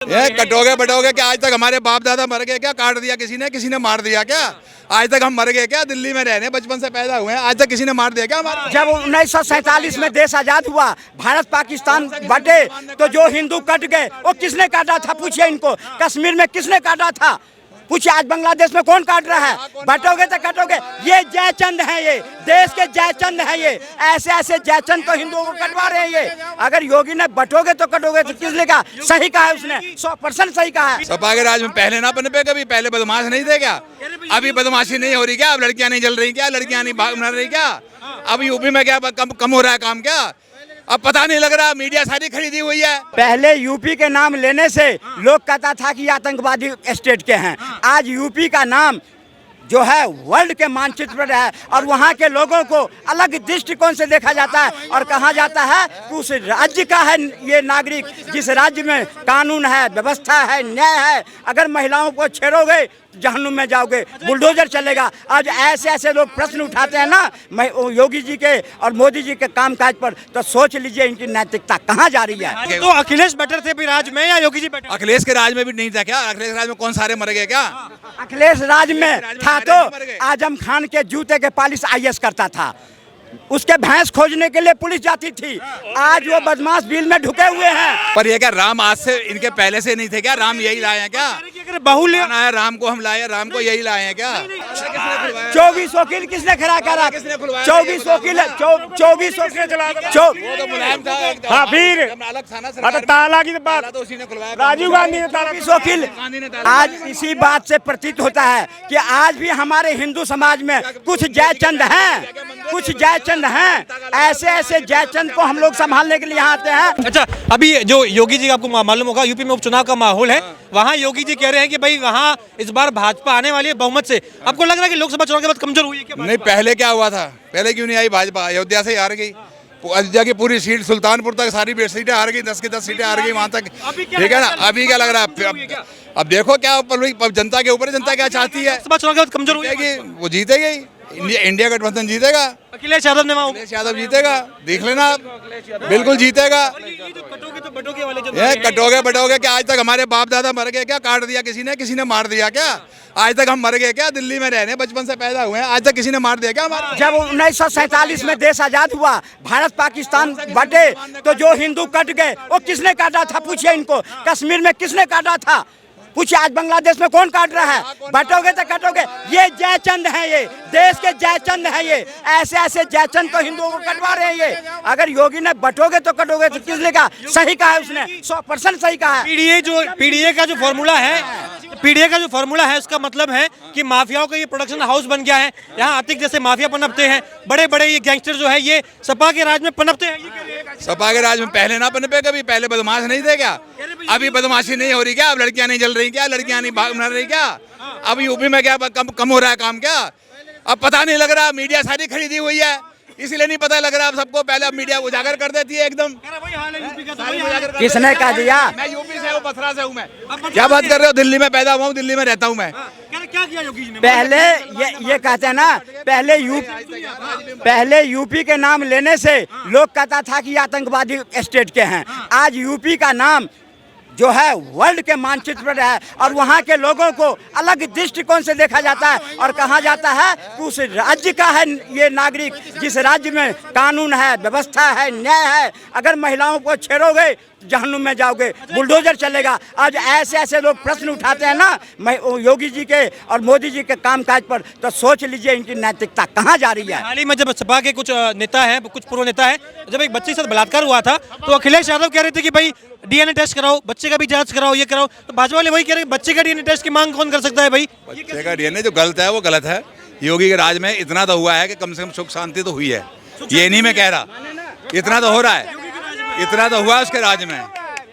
ये कटोगे बटोगे क्या? आज तक हमारे बाप दादा मर गए क्या? काट दिया किसी ने मार दिया क्या? आज तक हम मर गए क्या? दिल्ली में रहने बचपन से पैदा हुए हैं, आज तक किसी ने मार दिया क्या हमारा? जब 1947 में देश आजाद हुआ, भारत पाकिस्तान बटे, तो जो हिंदू कट गए वो किसने काटा था? पूछिए इनको। कश्मीर में किसने काटा था? पूछिए आज बांग्लादेश में कौन काट रहा है? बटोगे तो कटोगे। ये जयचंद है, ये देश के जयचंद है। ये ऐसे ऐसे जयचंद तो हिंदुओं को कटवा रहे हैं। ये अगर योगी ने बटोगे तो कटोगे तो किसने कहा? सही कहा है उसने, 100% सही कहा है। सपा के राज में पहले ना पनपे कभी? पहले बदमाश नहीं थे क्या? अभी बदमाशी नहीं हो रही क्या? अब लड़कियां नहीं जल रही क्या? लड़कियां नहीं भाग रही क्या? अब यूपी में क्या कम हो रहा है काम क्या? अब पता नहीं लग रहा, मीडिया सारी खरीदी हुई है। पहले यूपी के नाम लेने से लोग कहता था कि आतंकवादी स्टेट के हैं। आज यूपी का नाम जो है वर्ल्ड के मानचित्र पर है और वहाँ के लोगों को अलग दृष्टिकोण से देखा जाता है और कहा जाता है कि उस राज्य का है ये नागरिक, जिस राज्य में कानून है, व्यवस्था है, न्याय है। अगर महिलाओं को छेड़ोगे जहन्नुम में जाओगे, बुलडोजर चलेगा। आज ऐसे ऐसे लोग प्रश्न उठाते हैं ना योगी जी के और मोदी जी के कामकाज पर, तो सोच लीजिए इनकी नैतिकता कहाँ जा रही है। तो अखिलेश बेटर थे भी राज में या योगी जी बेटर? अखिलेश के राज में भी नहीं था क्या? अखिलेश राज में कौन सारे मर गए क्या? अखिलेश राज में था तो आजम खान के जूते के पालिश आईएएस करता था, उसके भैंस खोजने के लिए पुलिस जाती थी। आज वो बदमाश बिल में ढुके हुए हैं। पर ये क्या राम आज से इनके पहले से नहीं थे क्या? राम यही लाए हैं क्या? बाहुल्य है राम को हम लाए, राम को यही लाए हैं क्या? 24 वकील किसने खड़ा करा? 24 वकील 24 हाँ फिर ताला की बात राजीव गांधी ने ताला 24 वकील। आज इसी बात से प्रतीत होता है कि आज भी हमारे हिंदू समाज में कुछ जयचंद हैं, कुछ जयचंद हैं। ऐसे ऐसे जयचंद को हम लोग संभालने के लिए यहाँ आते हैं। अच्छा, अभी जो योगी जी आपको मालूम होगा यूपी में उपचुनाव का माहौल है, वहाँ योगी जी कह रहे हैं कि भाई वहाँ इस बार भाजपा आने वाली है बहुमत से। आपको लग रहा है कि लोकसभा चुनाव के बाद कमजोर हुई है क्या? नहीं, पहले क्या हुआ था? पहले क्यों नहीं आई भाजपा? अयोध्या से हार गई, अयोध्या की पूरी सीट, सुल्तानपुर तक सारी सीटें हार गई, 10 की 10 सीटें हार गई वहाँ तक। ठीक है ना? अभी क्या लग रहा है? अब देखो क्या जनता के ऊपर, जनता क्या चाहती है। लोकसभा चुनाव के बाद कमजोर हुई, वो जीतेगी, इंडिया गठबंधन जीतेगा, अखिलेश यादव ने अखिलेश यादव जीतेगा, देख लेना आप, बिल्कुल जीतेगा। ये कटोगे बटोगे क्या? आज तक हमारे बाप दादा मर गए क्या? काट दिया किसी ने मार दिया क्या? आज तक हम मर गए क्या? दिल्ली में रहने बचपन से पैदा हुए हैं, आज तक किसी ने मार दिया क्या हमारा? जब 1947 में देश आजाद हुआ, भारत पाकिस्तान बटे, तो जो हिंदू कट गए वो किसने काटा था? पूछिए इनको। कश्मीर में किसने काटा था? पूछिए आज बांग्लादेश में कौन काट रहा है? बटोगे तो कटोगे। ये जयचंद है, ये देश के जयचंद है। ये ऐसे ऐसे जयचंद तो हिंदुओं को कटवा रहे हैं। ये अगर योगी ने बटोगे तो कटोगे तो किसने कहा? सही कहा है उसने, 100% सही कहा है। पीडीए का जो फॉर्मूला है उसका मतलब है कि माफियाओं का ये प्रोडक्शन हाउस बन गया है। यहाँ आतिक जैसे माफिया पनपते हैं, बड़े बड़े ये गैंगस्टर जो है ये सपा के राज में पनपते हैं। सपा के राज में पहले ना पनपे कभी? पहले बदमाश नहीं थे क्या? अभी बदमाशी नहीं हो रही क्या? अब लड़कियां नहीं जल रही क्या? लड़कियां नहीं भाग रही क्या? अब यूपी में क्या कम हो रहा है काम क्या? अब पता नहीं लग रहा, मीडिया सारी खरीदी हुई है, इसलिए नहीं पता लग रहा अब सबको। पहले अब मीडिया उजागर कर देती है एकदम। किसने कह दिया? मैं यूपी से हूँ, पथरा से हूँ मैं। क्या बात कर रहे हो? दिल्ली में पैदा हुआ हूँ, दिल्ली में रहता हूँ मैं। क्या किया योगी जी ने? पहले ये कहते हैं ना, पहले यूपी के नाम लेने से लोग कहता था कि आतंकवादी स्टेट के हैं। आज यूपी का नाम जो है वर्ल्ड के मानचित्र पर है और वहाँ के लोगों को अलग दृष्टिकोण से देखा जाता है और कहा जाता है कि उस राज्य का है ये नागरिक, जिस राज्य में कानून है, व्यवस्था है, न्याय है। अगर महिलाओं को छेड़ोगे जहन्नुम में जाओगे, बुलडोजर चलेगा। आज ऐसे ऐसे लोग प्रश्न उठाते हैं ना योगी जी के और मोदी जी के कामकाज पर, तो सोच लीजिए इनकी नैतिकता कहाँ जा रही है। हाल ही में जब सपा के कुछ नेता हैं, कुछ पूर्व नेता है, जब एक बच्चे के साथ बलात्कार हुआ था तो अखिलेश यादव कह रहे थे कि भाई डीएनए टेस्ट कराओ, बच्चे का भी जांच कराओ, ये कराओ। तो भाजपा वाले वही कह रहे हैं बच्चे का डीएनए टेस्ट की मांग कौन कर सकता है? भाई बच्चे का डीएनए जो गलत है वो गलत है। योगी के राज में इतना तो हुआ है कि कम से कम सुख शांति तो हुई है। ये नहीं मैं कह रहा, इतना तो हो रहा है, इतना तो हुआ है उसके राज में।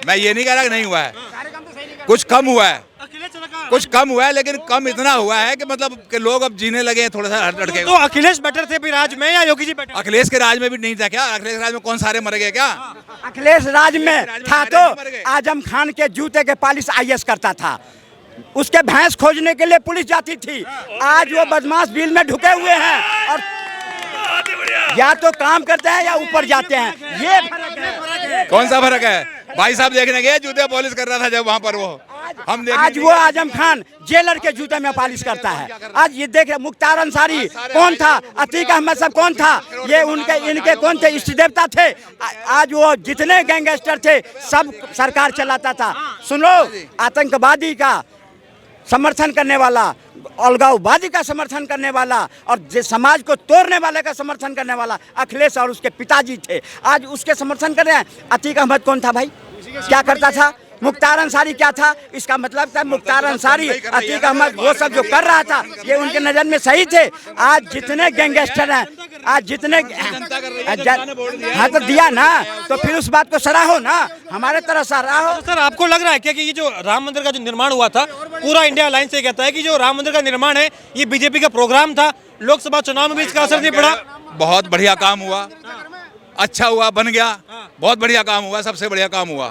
मैं ये नहीं कह रहा कि नहीं हुआ है, कुछ कम हुआ है, कुछ कम हुआ है, लेकिन कम इतना हुआ है कि मतलब कि लोग अब जीने लगे हैं थोड़ा सा हट के। तो अखिलेश बेटर थे भी राज में या योगी जी बेटर? अखिलेश के राज में भी नहीं था क्या? अखिलेश राज में कौन सारे मर गए क्या? अखिलेश राज में था तो आजम खान के जूते के पालिश आईएएस करता था, उसके भैंस खोजने के लिए पुलिस जाती थी। आज वो बदमाश बिल में ढुके हुए हैं और या तो काम करते हैं या ऊपर जाते हैं। ये फर्क है। कौन सा फर्क है? भाई साहब देखने गए, जूते पॉलिश कर रहा था जब वहाँ पर वो हम देखने आज वो आजम खान जेलर के जूते में पॉलिश करता है। आज ये देख रहे मुख्तार अंसारी कौन था, अतीक अहमद सब कौन था, ये उनके इनके कौन थे, इष्ट देवता थे। आज वो जितने गैंगस्टर थे सब सरकार चलाता था। सुनो, आतंकवादी का समर्थन करने वाला, अलगाववादी का समर्थन करने वाला और समाज को तोड़ने वाले का समर्थन करने वाला अखिलेश और उसके पिताजी थे। आज उसके समर्थन कर रहे हैं। अतीक अहमद कौन था भाई, क्या करता था? मुख्तार अंसारी क्या था? इसका मतलब था मुख्तार अंसारी, अतीक अहमद वो सब जो कर रहा था ये उनके नज़र में सही थे। आज जितने गैंगस्टर हैं, आज जितने हाँ तो दिया ना, तो फिर उस बात को सराहो ना, हमारे तरह सराहो। सर आपको लग रहा है क्या कि ये जो राम मंदिर का जो निर्माण हुआ था, पूरा इंडिया अलायंस से कहता है कि जो राम मंदिर का निर्माण है ये बीजेपी का प्रोग्राम था, लोकसभा चुनाव में भी इसका असर नहीं पड़ा? बहुत बढ़िया काम हुआ, अच्छा हुआ, बन गया, बहुत बढ़िया काम हुआ, सबसे बढ़िया काम हुआ।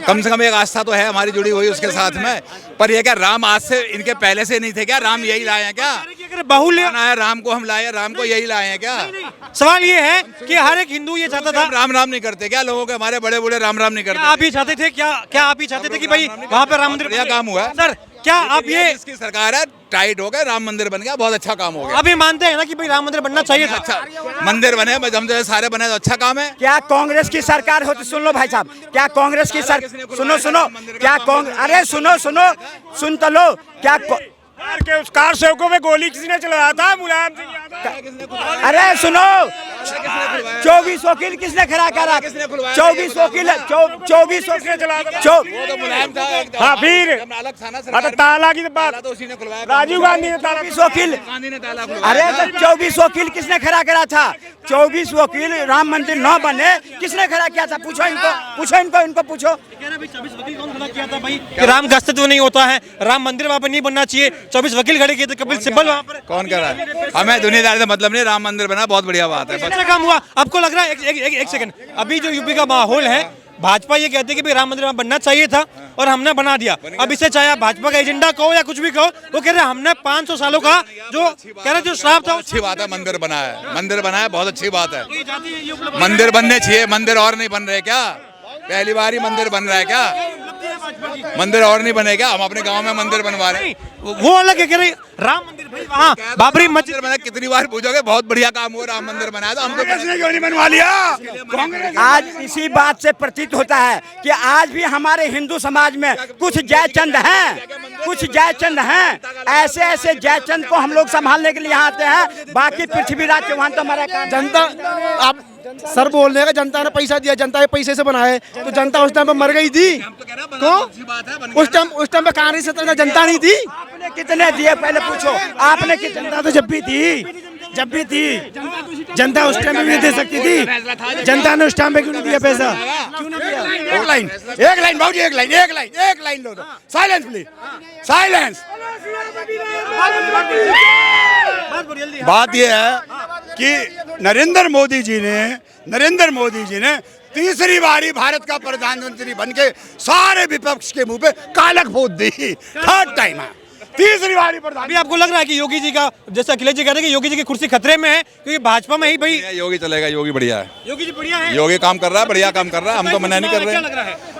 कम से कम एक आस्था तो है हमारी जुड़ी हुई उसके साथ में। पर ये क्या राम आज से इनके पहले से नहीं थे क्या? राम यही लाए हैं क्या? बाहुल्य है राम को हम लाए, राम को यही लाए हैं क्या? सवाल ये है कि हर एक हिंदू ये चाहता था, राम राम नहीं करते क्या लोगों के? हमारे बड़े बूढ़े राम राम नहीं करते? आप ये चाहते थे क्या आप ये चाहते थे कि भाई वहाँ पे राम मंदिर बढ़िया काम हुआ है। सर क्या आप ये इसकी सरकार है, टाइट हो गया, राम मंदिर बन गया, बहुत अच्छा काम हो गया। आप ये मानते हैं ना कि भाई राम मंदिर बनना चाहिए था? अच्छा मंदिर बने, हम जो सारे बने तो अच्छा काम है। क्या कांग्रेस की सरकार होती, सुन लो भाई साहब, क्या कांग्रेस की सरकार, सुनो क्या कांग्रेस, अरे सुन तो लो, क्या के उस कार सेवकों पे गोली किसी ने चलाया था? मुलायम सिंह यादव। अरे सुनो, 24 वकील किसने खड़ा करा? 24 वकील, 24 किसने चलाया था? हाँ फिर ताला की बात राजीव गांधी ने ताला, 24 वकील, अरे तो 24 वकील किसने खड़ा करा था? 24 वकील राम मंदिर न बने किसने खड़ा किया था? पूछो इनको पूछो। कि राम का अस्तित्व नहीं होता है, राम मंदिर वहाँ पर नहीं बनना चाहिए, 24 वकील खड़े किए थे, कपिल सिब्बल वहाँ पर। कौन कह रहा है? हमें दुनियादारी से मतलब नहीं, राम मंदिर बना बहुत बढ़िया बात है। अच्छा काम हुआ। आपको लग रहा है एक सेकंड, अभी जो यूपी का माहौल है, भाजपा ये कहती है कि भाई राम मंदिर वहाँ बनना चाहिए था और हमने बना दिया। अब इसे चाहे आप भाजपा का एजेंडा कहो या कुछ भी कहो, वो कह रहे हैं हमने 500 सालों का जो कह रहे जो श्राप था। अच्छी बात है, मंदिर बना है, बहुत अच्छी बात है। मंदिर बनने चाहिए, मंदिर और नहीं बन रहे क्या? पहली बार ही मंदिर बन रहा है क्या? मंदिर और नहीं बने क्या? हम अपने गांव में मंदिर बनवा रहे हैं, वो अलग है, कह रहे राम मंदिर भाई वहाँ बाबरी मस्जिद बना। कितनी बार पूछोगे, बहुत बढ़िया काम हुआ, राम मंदिर बनाया, तो हमको क्यों नहीं बनवा लिया? आज इसी बात से प्रतीत होता है कि आज भी हमारे हिंदू समाज में कुछ जयचंद हैं, ऐसे जयचंद को हम लोग संभालने के लिए यहाँ आते हैं। बाकी पृथ्वीराज चौहान तो हमारा जनता, आप सर बोल रहे हैं जनता ने पैसा दिया, जनता के पैसे से बनाए, तो जनता उस टाइम पे मर गई थी। तो उस टाइम पे कांग्रेस सत्ता जनता नहीं थी। आपने कितने दिए पहले पूछो, आपने कितने? जनता तो जब भी थी जनता उस टाइम पे नहीं दे सकती थी। जनता ने उस टाइम पे क्यों नहीं दिया पैसा? क्यों नहीं दिया? एक लाइन भाई, एक line low, silence please, silence. बात यह है कि नरेंद्र मोदी जी ने तीसरी बारी भारत का प्रधानमंत्री बनके सारे विपक्ष के मुंह पे कालक फोड़ दी। थर्ड टाइम है, तीसरी बारी प्रधान। अभी आपको लग रहा है कि योगी जी का, जैसे अखिलेश जी कह रहे हैं कि योगी जी की कुर्सी खतरे में है क्योंकि भाजपा में ही भाई योगी चलेगा? योगी बढ़िया है, योगी जी बढ़िया है, योगी काम कर रहा है, बढ़िया काम कर रहा है, हम तो मना नहीं कर रहे हैं।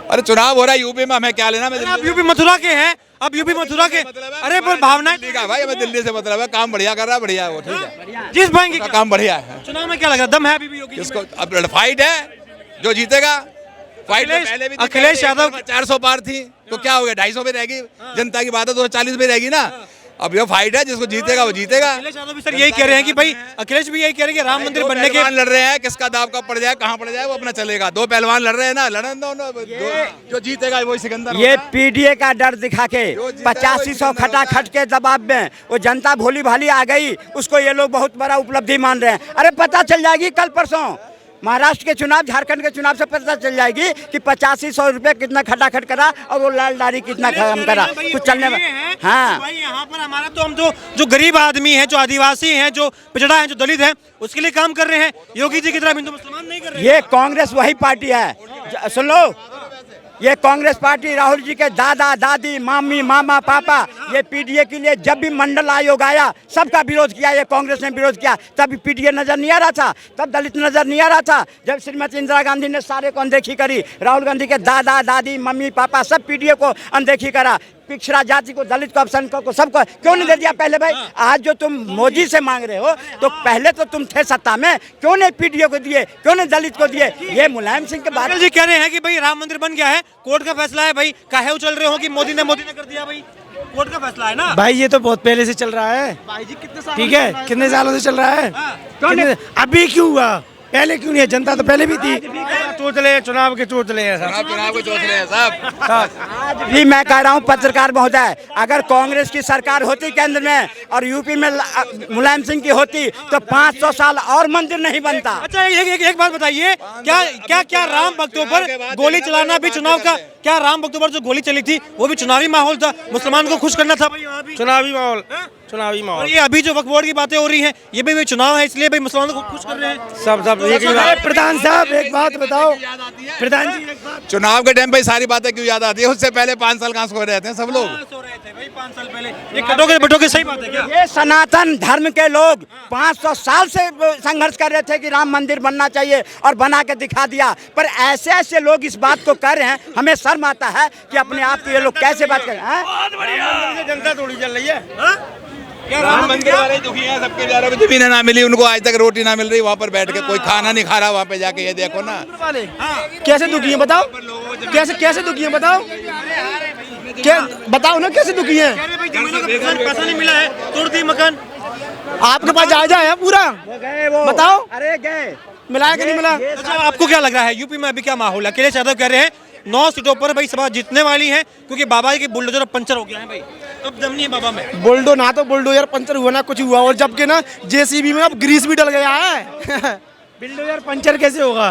अरे चुनाव हो रहा है यूपी में, हमें क्या लेना? आप यूपी मथुरा के हैं, अब यूपी मथुरा के, अरे पर भावना भाई हमें दिल्ली से मतलब है, काम बढ़िया कर रहा है, बढ़िया है वो, ठीक है, जिस पाएंगे काम बढ़िया है। चुनाव में क्या लग रहा है, दम है अभी भी योगी? इसको अब फाइट है, जो जीतेगा। फाइट पहले भी अखिलेश यादव 400 पार थी, तो क्या हो गया? 250 पे रहेगी, जनता की बात है 240 पे रहेगी ना। अब ये फाइट है, जिसको जीतेगा वो जीतेगा। अखिलेश यादव भी सर यही कह रहे हैं कि भाई, अखिलेश भी यही कह रहे हैं कि राम मंदिर बनने के लड़ रहे हैं, किसका दाव कब पड़ जाए, कहाँ पड़ जाए, वो अपना चलेगा। दो पहलवान लड़ रहे हैं ना, लड़न दो, जो जीतेगा वही सिकंदर। ये पीडीए का डर दिखा के 8500 खटाखट के दबाव में वो जनता भोली भाली आ गई, उसको ये लोग बहुत बड़ा उपलब्धि मान रहे हैं। अरे पता चल जाएगी कल परसों महाराष्ट्र के चुनाव, झारखंड के चुनाव से पता चल जाएगी कि 8500 रुपये कितना खटाखट करा और वो लाल दाढ़ी कितना काम करा कुछ चलने में। हाँ भाई यहाँ पर हमारा तो हम जो गरीब आदमी हैं, जो आदिवासी हैं, जो पिछड़ा है, जो दलित है, उसके लिए काम कर रहे हैं। योगी जी की तरह हिंदू मुसलमान नहीं कर रहे। ये कांग्रेस वही पार्टी है, सुन लो, ये कांग्रेस पार्टी राहुल जी के दादा दादी मामी मामा पापा ये पीडीए के लिए जब भी मंडल आयोग आया सबका विरोध किया, ये कांग्रेस ने विरोध किया। तब पीडीए नजर नहीं आ रहा था, तब दलित नजर नहीं आ रहा था। जब श्रीमती इंदिरा गांधी ने सारे को अनदेखी करी, राहुल गांधी के दादा दादी मम्मी पापा सब पीडीए को अनदेखी करा, पिछड़ा जाति को दलित को अल्पसंख्यकों को सबको क्यों नहीं दे दिया पहले भाई? आज जो तुम मोदी से मांग रहे हो तो पहले तो तुम थे सत्ता में, क्यों नहीं पीडीए को दिए, क्यों नहीं दलित को दिए? ये मुलायम सिंह के बात अटल जी कह रहे हैं कि भाई राम मंदिर बन गया है, कोर्ट का फैसला है भाई, काहे उछल रहे हो कि मोदी ने कर दिया भाई, कोर्ट का फैसला है ना भाई। ये तो बहुत पहले से चल रहा है भाई जी, कितने साल ठीक है, कितने सालों से चल रहा है। अभी क्यों हुआ, पहले क्यों नहीं है? जनता तो पहले भी थी। चोचले चुनाव के चोचले हैं सब, चुनाव के चौथले हैं सब। आज भी मैं कह रहा हूँ पत्रकार महोदय, अगर कांग्रेस की सरकार होती केंद्र में और यूपी में मुलायम सिंह की होती तो 500 साल और मंदिर नहीं बनता। अच्छा एक बात बताइए, क्या राम भक्तों पर गोली चलाना भी चुनाव का, क्या राम भक्तों पर जो गोली चली थी वो भी चुनावी माहौल था? मुसलमान को खुश करना था भाई वहाँ भी चुनावी माहौल, चुनावी और माहौल। ये अभी जो वक्फ बोर्ड की बातें हो रही हैं ये भी चुनाव है इसलिए भाई मुसलमानों को खुश कर रहे हैं सब एक ही बात। प्रधान साहब एक बात बताओ, प्रधान जी एक बात, चुनाव के टाइम पे सारी बातें क्यों याद आती है? उससे पहले 5 साल कहाँ सो रहते हैं सब लोग? सो रहे थे भाई 5 साल पहले। ये कटोगे बटोगे सही बात है क्या? ये सनातन धर्म के लोग 500 साल से संघर्ष कर रहे थे कि राम मंदिर बनना चाहिए और बना के दिखा दिया, पर ऐसे ऐसे लोग इस बात को कर रहे हैं, हमें शर्म आता है कि अपने आप को ये लोग कैसे बात कर रहे हैं। जनता थोड़ी चल रही है। क्या राम मंदिर वाले दुखी हैं, सबके बेचारों को जमीनें ना मिली, उनको आज तक रोटी ना मिल रही, वहाँ पर बैठ के कोई खाना नहीं खा रहा, वहाँ पे जाके ये देखो ना। कैसे दुखी है बताओ, कैसे दुखी है बताओ, क्या बताओ ना कैसे दुखी है? पैसा नहीं मिला है, तोड़ दी मकान। आपके पास जायजा है पूरा, बताओ। अरे गए मिला कि नहीं मिला? अच्छा आपको क्या लग रहा है यूपी में अभी क्या माहौल है? अखिलेश यादव कह रहे हैं 9 सीटों पर भाई सभा जीतने वाली है क्योंकि बाबा की बुलडोजर पंचर हो गया है भाई, अब दम नहीं है बाबा में। बुलडो ना तो बुलडोजर पंचर हुआ ना कुछ हुआ, और जबकि ना जेसीबी में अब ग्रीस भी डल गया है। बिल्डोजर पंचर कैसे होगा?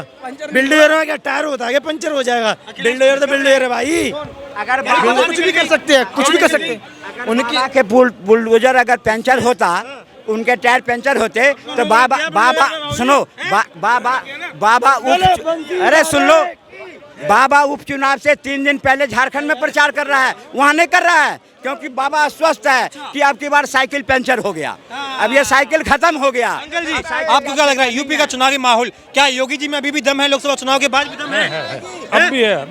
बिल्डोजर में क्या टायर होता है, पंचर हो जाएगा? बिल्डोजर तो बिल्डोजर है भाई, अगर कुछ भी कर सकते हैं, कुछ भी कर सकते हैं। उनकी के बुलडोजर अगर पंचर होता, उनके टायर पंचर होते तो बाबा सुनो बाबा अरे सुन लो, बाबा उपचुनाव से 3 दिन पहले झारखंड में प्रचार कर रहा है, वहाँ नहीं कर रहा है क्योंकि बाबा आश्वस्त है कि अब की बार साइकिल पंचर हो गया, अब ये साइकिल खत्म हो गया। अंकल जी आपको क्या लग रहा है यूपी का चुनावी माहौल, क्या योगी जी में अभी भी दम है? लोकसभा चुनाव के बाद भी दम है? अब भी है।